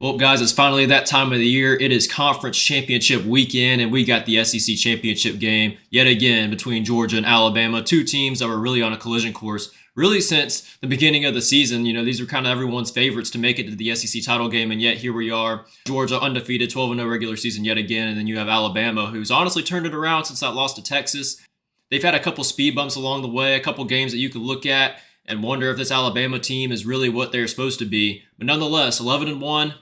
Well, guys, it's finally that time of the year. It is conference championship weekend, and we got the SEC championship game yet again between Georgia and Alabama, two teams that were really on a collision course really since the beginning of the season. These were kind of everyone's favorites to make it to the SEC title game, and yet here we are. Georgia undefeated, 12-0 regular season yet again, and then you have Alabama, who's honestly turned it around since that loss to Texas. They've had a couple speed bumps along the way, a couple games that you could look at and wonder if this Alabama team is really what they're supposed to be. But nonetheless, 11-1.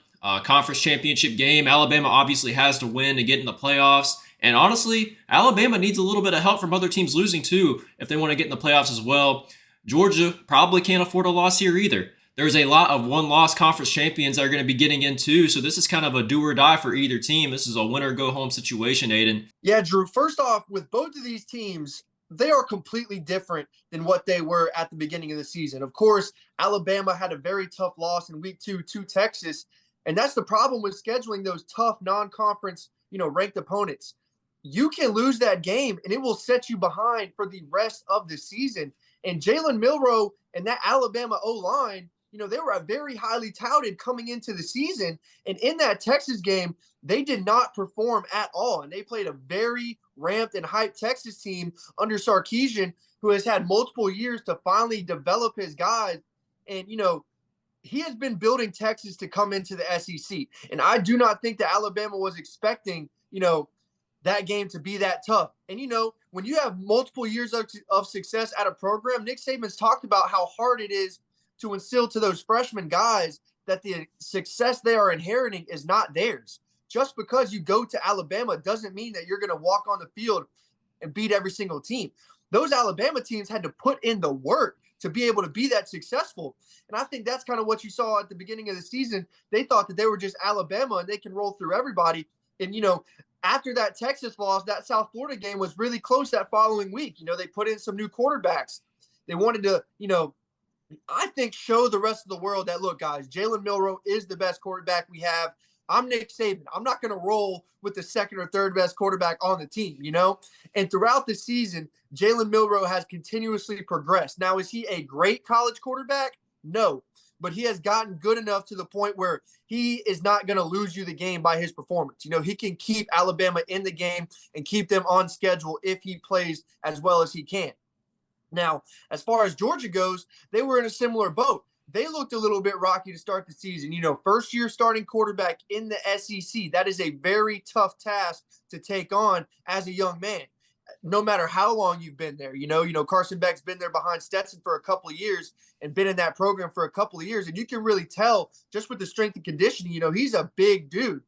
Conference championship game. Alabama obviously has to win to get in the playoffs. And honestly, Alabama needs a little bit of help from other teams losing too if they want to get in the playoffs as well. Georgia probably can't afford a loss here either. There's a lot of one-loss conference champions that are going to be getting in too, so this is kind of a do or die for either team. This is a winner-go-home situation, Aiden. Yeah, Drew, first off, with both of these teams, they are completely different than what they were at the beginning of the season. Of course, Alabama had a very tough loss in week 2 to Texas. And that's the problem with scheduling those tough non-conference, ranked opponents. You can lose that game and it will set you behind for the rest of the season. And Jalen Milroe and that Alabama O-line, they were very highly touted coming into the season. And in that Texas game, they did not perform at all. And they played a very ramped and hyped Texas team under Sarkisian, who has had multiple years to finally develop his guys. And, he has been building Texas to come into the SEC. And I do not think that Alabama was expecting, that game to be that tough. And, when you have multiple years of success at a program, Nick Saban's talked about how hard it is to instill to those freshman guys that the success they are inheriting is not theirs. Just because you go to Alabama doesn't mean that you're going to walk on the field and beat every single team. Those Alabama teams had to put in the work to be able to be that successful. And I think that's kind of what you saw at the beginning of the season. They thought that they were just Alabama and they can roll through everybody. And, after that Texas loss, that South Florida game was really close that following week. They put in some new quarterbacks. They wanted to, I think show the rest of the world that, look, guys, Jalen Milroe is the best quarterback we have. I'm Nick Saban. I'm not going to roll with the second or third best quarterback on the team, And throughout the season, Jalen Milroe has continuously progressed. Now, is he a great college quarterback? No. But he has gotten good enough to the point where he is not going to lose you the game by his performance. He can keep Alabama in the game and keep them on schedule if he plays as well as he can. Now, as far as Georgia goes, they were in a similar boat. They looked a little bit rocky to start the season. First year starting quarterback in the SEC. That is a very tough task to take on as a young man, no matter how long you've been there. Carson Beck's been there behind Stetson for a couple of years and been in that program for a couple of years. And you can really tell just with the strength and conditioning, he's a big dude.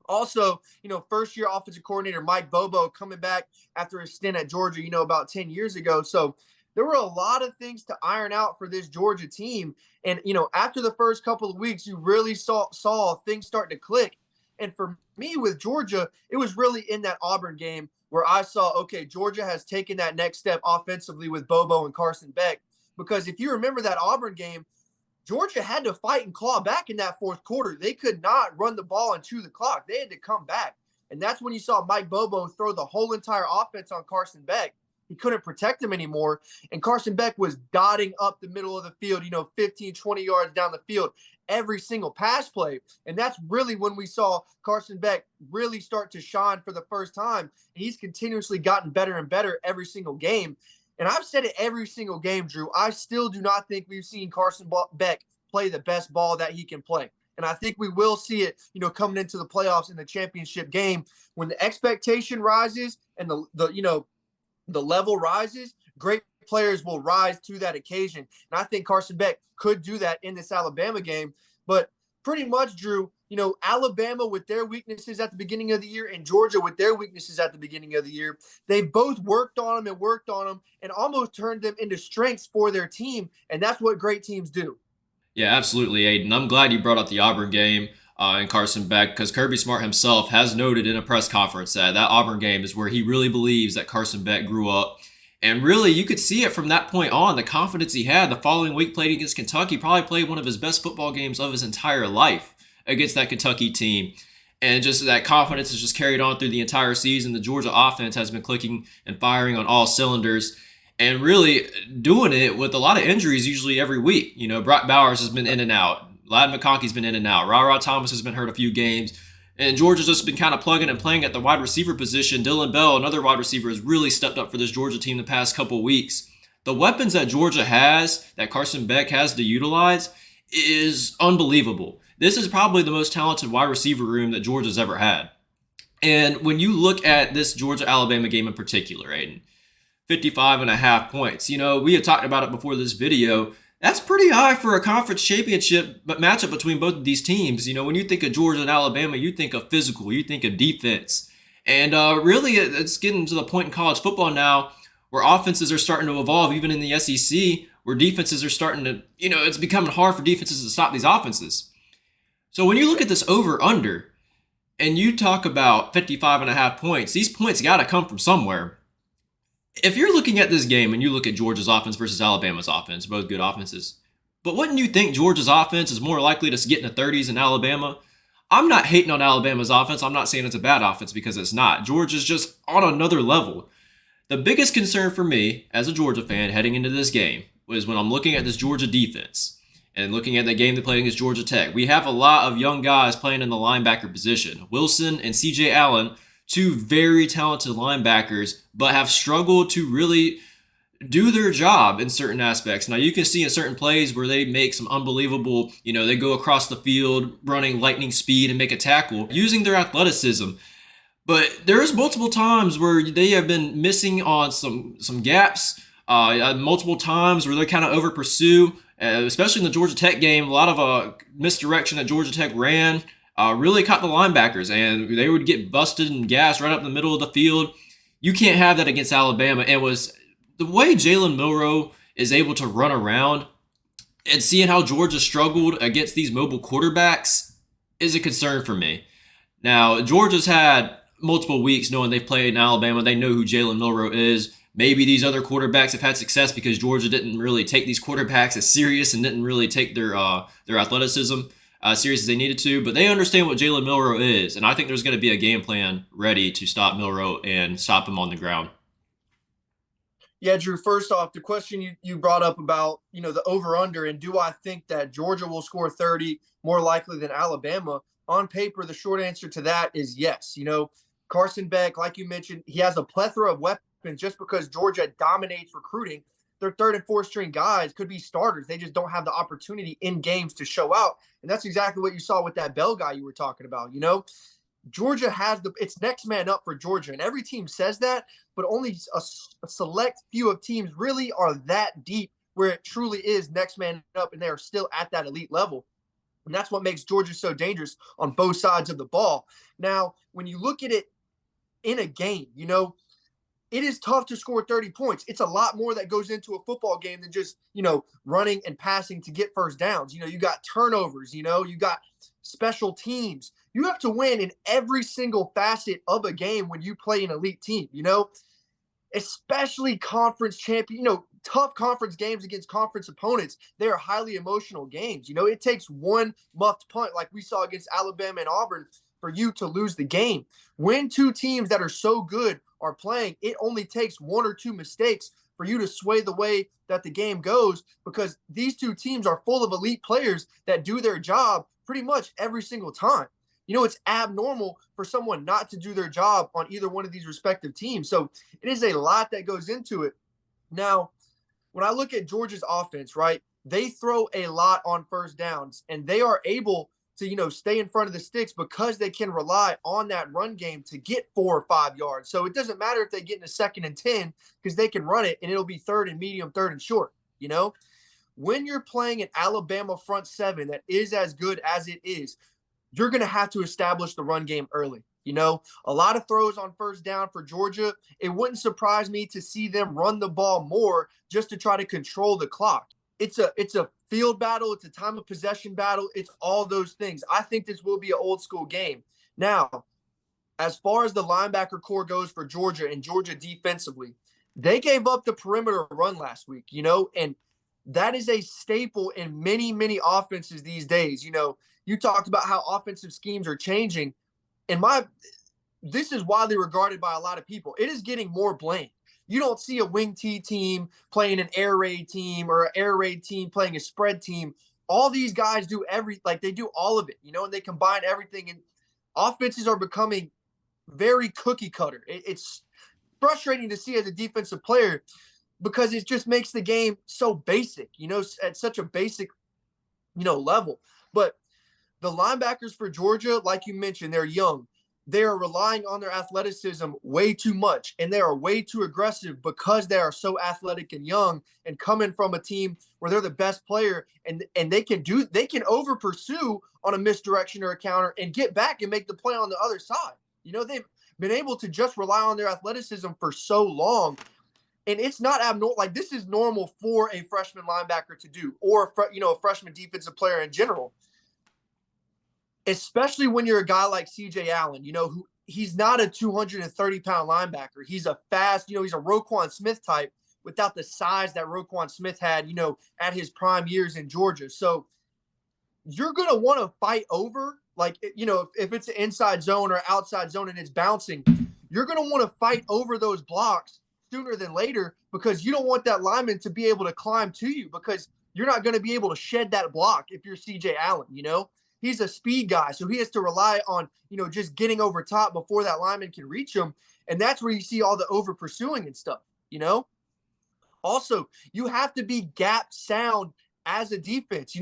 Also, first year offensive coordinator Mike Bobo coming back after a stint at Georgia, about 10 years ago. So there were a lot of things to iron out for this Georgia team. And, after the first couple of weeks, you really saw things start to click. And for me with Georgia, it was really in that Auburn game where I saw, okay, Georgia has taken that next step offensively with Bobo and Carson Beck. Because if you remember that Auburn game, Georgia had to fight and claw back in that fourth quarter. They could not run the ball and chew the clock. They had to come back. And that's when you saw Mike Bobo throw the whole entire offense on Carson Beck. He couldn't protect him anymore. And Carson Beck was dotting up the middle of the field, 15, 20 yards down the field, every single pass play. And that's really when we saw Carson Beck really start to shine for the first time. And he's continuously gotten better and better every single game. And I've said it every single game, Drew. I still do not think we've seen Carson Beck play the best ball that he can play. And I think we will see it, coming into the playoffs in the championship game when the expectation rises and the level rises. Great players will rise to that occasion. And I think Carson Beck could do that in this Alabama game. But pretty much, Drew, Alabama with their weaknesses at the beginning of the year and Georgia with their weaknesses at the beginning of the year, they both worked on them and almost turned them into strengths for their team. And that's what great teams do. Yeah, absolutely, Aiden. I'm glad you brought up the Auburn game and Carson Beck because Kirby Smart himself has noted in a press conference that Auburn game is where he really believes that Carson Beck grew up. And really, you could see it from that point on, the confidence he had. The following week played against Kentucky, probably played one of his best football games of his entire life against that Kentucky team. And just that confidence has just carried on through the entire season. The Georgia offense has been clicking and firing on all cylinders and really doing it with a lot of injuries usually every week. Brock Bowers has been in and out. Lad McConkey's been in and out. Ra Thomas has been hurt a few games. And Georgia's just been kind of plugging and playing at the wide receiver position. Dylan Bell, another wide receiver, has really stepped up for this Georgia team the past couple weeks. The weapons that Georgia has, that Carson Beck has to utilize, is unbelievable. This is probably the most talented wide receiver room that Georgia's ever had. And when you look at this Georgia-Alabama game in particular, Aiden, 55.5 points. We had talked about it before this video. That's pretty high for a conference championship matchup between both of these teams. When you think of Georgia and Alabama, you think of physical, you think of defense. And really, it's getting to the point in college football now where offenses are starting to evolve, even in the SEC, where defenses are starting to, it's becoming hard for defenses to stop these offenses. So when you look at this over-under, and you talk about 55.5 points, these points got to come from somewhere. If you're looking at this game and you look at Georgia's offense versus Alabama's offense, both good offenses, but wouldn't you think Georgia's offense is more likely to get in the 30s than Alabama? I'm not hating on Alabama's offense. I'm not saying it's a bad offense because it's not. Georgia's just on another level. The biggest concern for me as a Georgia fan heading into this game was when I'm looking at this Georgia defense and looking at the game they played against Georgia Tech. We have a lot of young guys playing in the linebacker position. Wilson and C.J. Allen, two very talented linebackers, but have struggled to really do their job in certain aspects. Now, you can see in certain plays where they make some unbelievable, they go across the field running lightning speed and make a tackle using their athleticism. But there's multiple times where they have been missing on some gaps, multiple times where they kind of over pursue, especially in the Georgia Tech game. A lot of misdirection that Georgia Tech ran really caught the linebackers, and they would get busted and gassed right up in the middle of the field. You can't have that against Alabama. And was the way Jalen Milroe is able to run around and seeing how Georgia struggled against these mobile quarterbacks is a concern for me. Now, Georgia's had multiple weeks knowing they've played in Alabama. They know who Jalen Milroe is. Maybe these other quarterbacks have had success because Georgia didn't really take these quarterbacks as serious and didn't really take their athleticism serious as they needed to. But they understand what Jalen Milroe is, and I think there's going to be a game plan ready to stop Milroe and stop him on the ground. Yeah, Drew, first off, the question you brought up about, the over-under, and do I think that Georgia will score 30 more likely than Alabama? On paper, the short answer to that is yes. Carson Beck, like you mentioned, he has a plethora of weapons. Just because Georgia dominates recruiting, their third and fourth string guys could be starters. They just don't have the opportunity in games to show out. And that's exactly what you saw with that Bell guy you were talking about. Georgia has it's next man up for Georgia. And every team says that, but only a select few of teams really are that deep where it truly is next man up, and they are still at that elite level. And that's what makes Georgia so dangerous on both sides of the ball. Now, when you look at it in a game, it is tough to score 30 points. It's a lot more that goes into a football game than just, running and passing to get first downs. You got turnovers, you got special teams. You have to win in every single facet of a game when you play an elite team, especially conference champion, tough conference games against conference opponents. They are highly emotional games. It takes one muffed punt like we saw against Alabama and Auburn for you to lose the game. When two teams that are so good are playing, it only takes one or two mistakes for you to sway the way that the game goes, because these two teams are full of elite players that do their job pretty much every single time. It's abnormal for someone not to do their job on either one of these respective teams. So it is a lot that goes into it. Now, when I look at Georgia's offense, right, they throw a lot on first downs, and they are able to, stay in front of the sticks because they can rely on that run game to get 4 or 5 yards. So it doesn't matter if they get in a 2nd and 10 because they can run it, and it'll be 3rd and medium, 3rd and short. When you're playing an Alabama front seven that is as good as it is, you're going to have to establish the run game early. A lot of throws on first down for Georgia. It wouldn't surprise me to see them run the ball more just to try to control the clock. It's a field battle. It's a time of possession battle. It's all those things. I think this will be an old school game. Now, as far as the linebacker core goes for Georgia and Georgia defensively, they gave up the perimeter run last week, and that is a staple in many, many offenses these days. You talked about how offensive schemes are changing. This is widely regarded by a lot of people. It is getting more blame. You don't see a wing T team playing an air raid team or an air raid team playing a spread team all these guys do they do all of it, and they combine everything. And offenses are becoming very cookie cutter. It's frustrating to see as a defensive player because it just makes the game so basic, at such a basic, level. But the linebackers for Georgia, like you mentioned, they're young. They are relying on their athleticism way too much, and they are way too aggressive because they are so athletic and young and coming from a team where they're the best player, and they can over pursue on a misdirection or a counter and get back and make the play on the other side. They've been able to just rely on their athleticism for so long, and it's not abnormal. Like, this is normal for a freshman linebacker to do, or a freshman defensive player in general. Especially when you're a guy like CJ Allen, who he's not a 230-pound linebacker. He's a fast, he's a Roquan Smith type without the size that Roquan Smith had, at his prime years in Georgia. So you're going to want to fight over, if it's an inside zone or outside zone and it's bouncing, you're going to want to fight over those blocks sooner than later because you don't want that lineman to be able to climb to you because you're not going to be able to shed that block if you're CJ Allen, He's a speed guy, so he has to rely on, just getting over top before that lineman can reach him. And that's where you see all the over pursuing and stuff, Also, you have to be gap sound as a defense.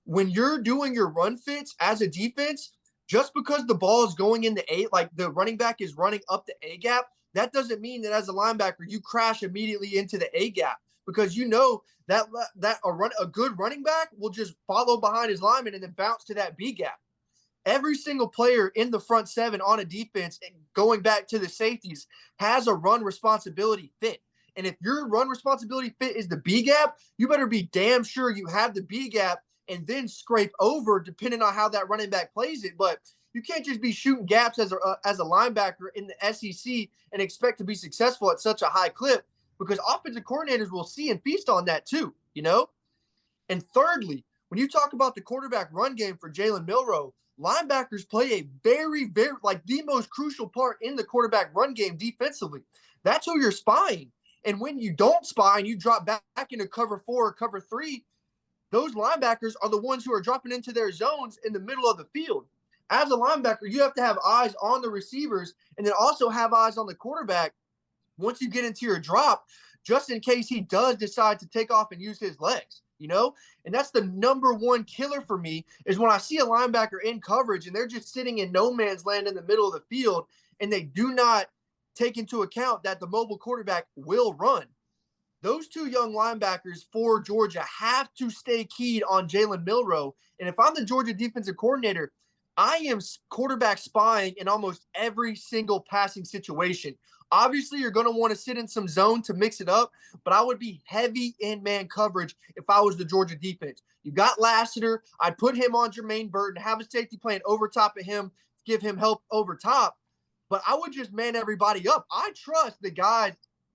When you're doing your run fits as a defense, just because the ball is going in the A, like the running back is running up the A gap, that doesn't mean that as a linebacker, you crash immediately into the A gap because that a good running back will just follow behind his lineman and then bounce to that B gap. Every single player in the front seven on a defense, going back to the safeties, has a run responsibility fit. And if your run responsibility fit is the B gap, you better be damn sure you have the B gap and then scrape over depending on how that running back plays it. But you can't just be shooting gaps as a linebacker in the SEC and expect to be successful at such a high clip, because offensive coordinators will see and feast on that too, And thirdly, when you talk about the quarterback run game for Jalen Milroe, linebackers play a very, very, the most crucial part in the quarterback run game defensively. That's who you're spying. And when you don't spy and you drop back into cover 4 or cover 3, those linebackers are the ones who are dropping into their zones in the middle of the field. As a linebacker, you have to have eyes on the receivers and then also have eyes on the quarterback once you get into your drop, just in case he does decide to take off and use his legs, And that's the number one killer for me is when I see a linebacker in coverage and they're just sitting in no man's land in the middle of the field and they do not take into account that the mobile quarterback will run. Those two young linebackers for Georgia have to stay keyed on Jalen Milroe. And if I'm the Georgia defensive coordinator, I am quarterback spying in almost every single passing situation. Obviously, you're going to want to sit in some zone to mix it up, but I would be heavy in man coverage if I was the Georgia defense. You got Lassiter. I'd put him on Jermaine Burton, have a safety playing over top of him, give him help over top. But I would just man everybody up. I trust the guys,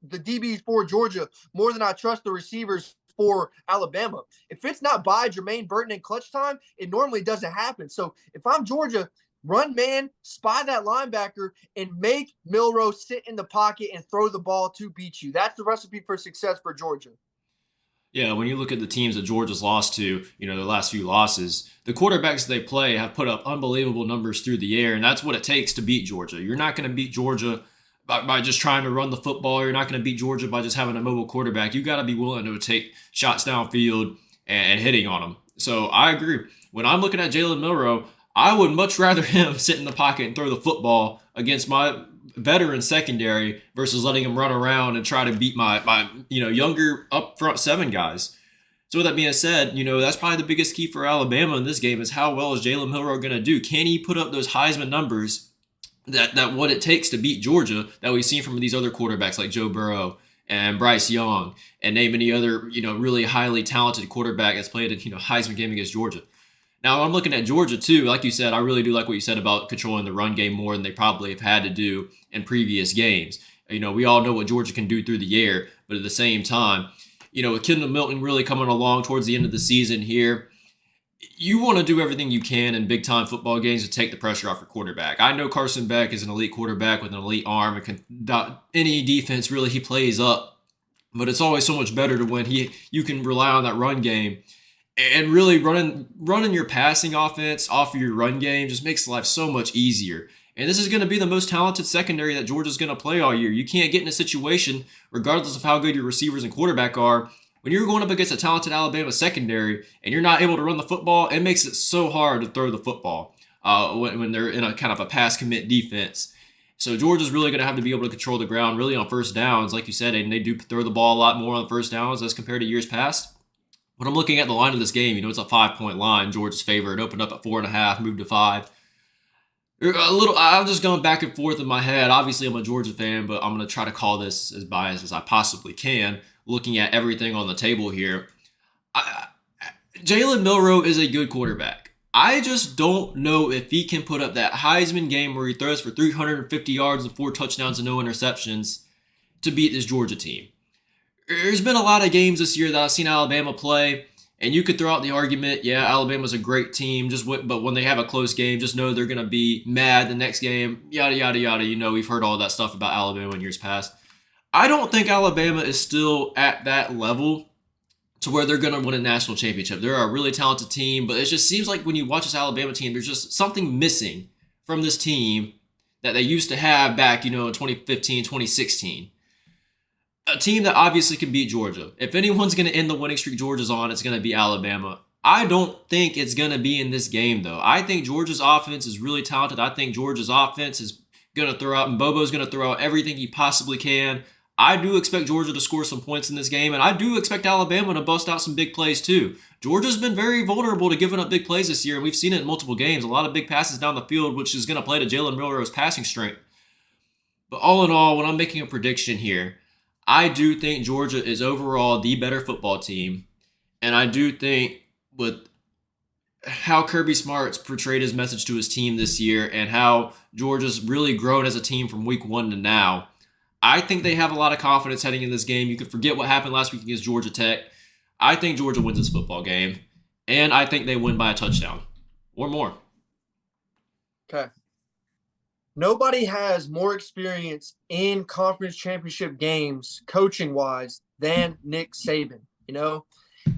the DBs for Georgia, more than I trust the receivers for Alabama. If it's not by Jermaine Burton in clutch time, it normally doesn't happen. So if I'm Georgia, run man, spy that linebacker, and make Milroe sit in the pocket and throw the ball to beat you. That's the recipe for success for Georgia. Yeah, when you look at the teams that Georgia's lost to, their last few losses, the quarterbacks they play have put up unbelievable numbers through the air, and that's what it takes to beat Georgia. You're not going to beat Georgia by just trying to run the football. You're not going to beat Georgia by just having a mobile quarterback. You got to be willing to take shots downfield and hitting on them. So I agree. When I'm looking at Jalen Milroe, I would much rather him sit in the pocket and throw the football against my veteran secondary versus letting him run around and try to beat my younger up front 7 guys. So with that being said, that's probably the biggest key for Alabama in this game is how well is Jalen Milroe going to do? Can he put up those Heisman numbers that what it takes to beat Georgia that we've seen from these other quarterbacks like Joe Burrow and Bryce Young and name any other, really highly talented quarterback that's played a, Heisman game against Georgia. Now, I'm looking at Georgia, too. Like you said, I really do like what you said about controlling the run game more than they probably have had to do in previous games. We all know what Georgia can do through the air, but at the same time, with Kendall Milton really coming along towards the end of the season here, you want to do everything you can in big-time football games to take the pressure off your quarterback. I know Carson Beck is an elite quarterback with an elite arm and can any defense really he plays up, but it's always so much better to when you can rely on that run game and really running your passing offense off of your run game just makes life so much easier. And this is going to be the most talented secondary that Georgia's going to play all year. You can't get in a situation, regardless of how good your receivers and quarterback are, when you're going up against a talented Alabama secondary and you're not able to run the football. It makes it so hard to throw the football when they're in a kind of a pass commit defense. So Georgia's really going to have to be able to control the ground really on first downs, like you said, and they do throw the ball a lot more on first downs as compared to years past. When I'm looking at the line of this game, it's a 5-point line. Georgia's favor. It opened up at 4.5, moved to 5. I'm just going back and forth in my head. Obviously, I'm a Georgia fan, but I'm going to try to call this as biased as I possibly can, looking at everything on the table here. Jalen Milroe is a good quarterback. I just don't know if he can put up that Heisman game where he throws for 350 yards and 4 touchdowns and no interceptions to beat this Georgia team. There's been a lot of games this year that I've seen Alabama play, and you could throw out the argument, yeah, Alabama's a great team, but when they have a close game, just know they're going to be mad the next game, yada, yada, yada. We've heard all that stuff about Alabama in years past. I don't think Alabama is still at that level to where they're going to win a national championship. They're a really talented team, but it just seems like when you watch this Alabama team, there's just something missing from this team that they used to have back, in 2015, 2016. A team that obviously can beat Georgia. If anyone's going to end the winning streak Georgia's on, it's going to be Alabama. I don't think it's going to be in this game, though. I think Georgia's offense is really talented. I think Georgia's offense is going to throw out, and Bobo's going to throw out everything he possibly can. I do expect Georgia to score some points in this game, and I do expect Alabama to bust out some big plays, too. Georgia's been very vulnerable to giving up big plays this year, and we've seen it in multiple games. A lot of big passes down the field, which is going to play to Jalen Milroe's passing strength. But all in all, when I'm making a prediction here, I do think Georgia is overall the better football team. And I do think with how Kirby Smart's portrayed his message to his team this year and how Georgia's really grown as a team from week 1 to now, I think they have a lot of confidence heading in this game. You could forget what happened last week against Georgia Tech. I think Georgia wins this football game. And I think they win by a touchdown or more. Okay. Nobody has more experience in conference championship games, coaching-wise, than Nick Saban,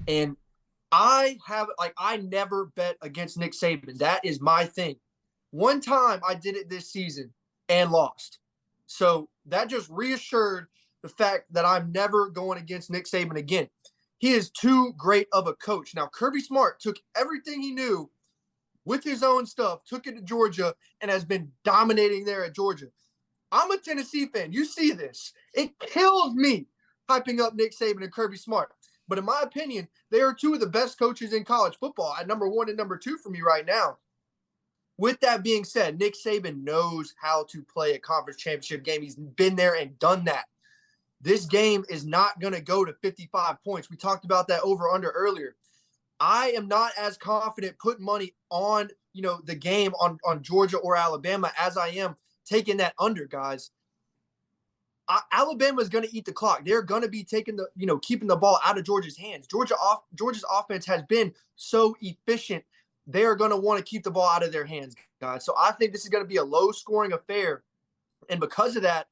And I never bet against Nick Saban. That is my thing. One time I did it this season and lost. So that just reassured the fact that I'm never going against Nick Saban again. He is too great of a coach. Now, Kirby Smart took everything he knew with his own stuff, took it to Georgia, and has been dominating there at Georgia. I'm a Tennessee fan. You see this. It kills me hyping up Nick Saban and Kirby Smart. But in my opinion, they are 2 of the best coaches in college football at number 1 and number 2 for me right now. With that being said, Nick Saban knows how to play a conference championship game. He's been there and done that. This game is not going to go to 55 points. We talked about that over-under earlier. I am not as confident putting money on, the game on Georgia or Alabama as I am taking that under, guys. Alabama is going to eat the clock. They're going to be taking keeping the ball out of Georgia's hands. Georgia's offense has been so efficient. They are going to want to keep the ball out of their hands, guys. So I think this is going to be a low-scoring affair. And because of that,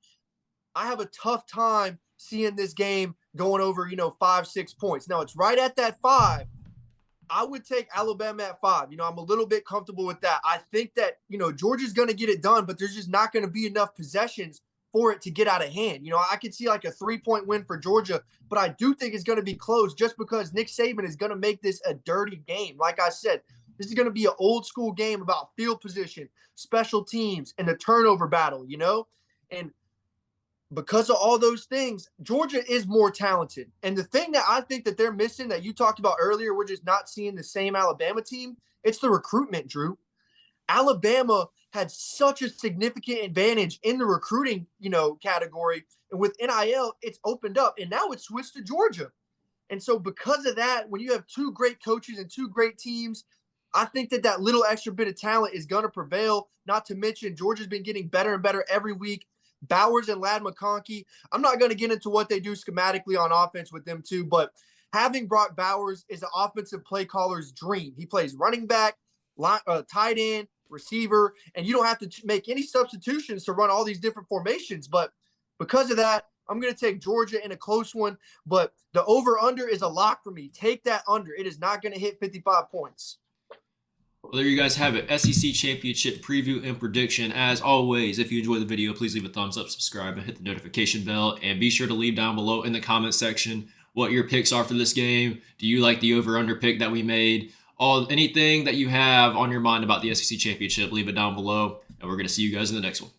I have a tough time seeing this game going over, 5-6 points. Now, it's right at that 5. I would take Alabama at 5. I'm a little bit comfortable with that. I think that, Georgia's going to get it done, but there's just not going to be enough possessions for it to get out of hand. I could see like a 3-point win for Georgia, but I do think it's going to be close just because Nick Saban is going to make this a dirty game. Like I said, this is going to be an old school game about field position, special teams, and the turnover battle, And because of all those things, Georgia is more talented. And the thing that I think that they're missing that you talked about earlier, we're just not seeing the same Alabama team, it's the recruitment, Drew. Alabama had such a significant advantage in the recruiting, category. And with NIL, it's opened up. And now it's switched to Georgia. And so because of that, when you have 2 great coaches and 2 great teams, I think that little extra bit of talent is going to prevail. Not to mention, Georgia's been getting better and better every week. Bowers and Ladd McConkey, I'm not going to get into what they do schematically on offense with them too, but having Brock Bowers is an offensive play caller's dream. He plays running back, tight end, receiver, and you don't have to make any substitutions to run all these different formations. But because of that, I'm going to take Georgia in a close one, but the over-under is a lock for me. Take that under. It is not going to hit 55 points. Well, there you guys have it. SEC Championship preview and prediction. As always, if you enjoy the video, please leave a thumbs up, subscribe, and hit the notification bell. And be sure to leave down below in the comment section what your picks are for this game. Do you like the over-under pick that we made? Anything that you have on your mind about the SEC Championship, leave it down below. And we're going to see you guys in the next one.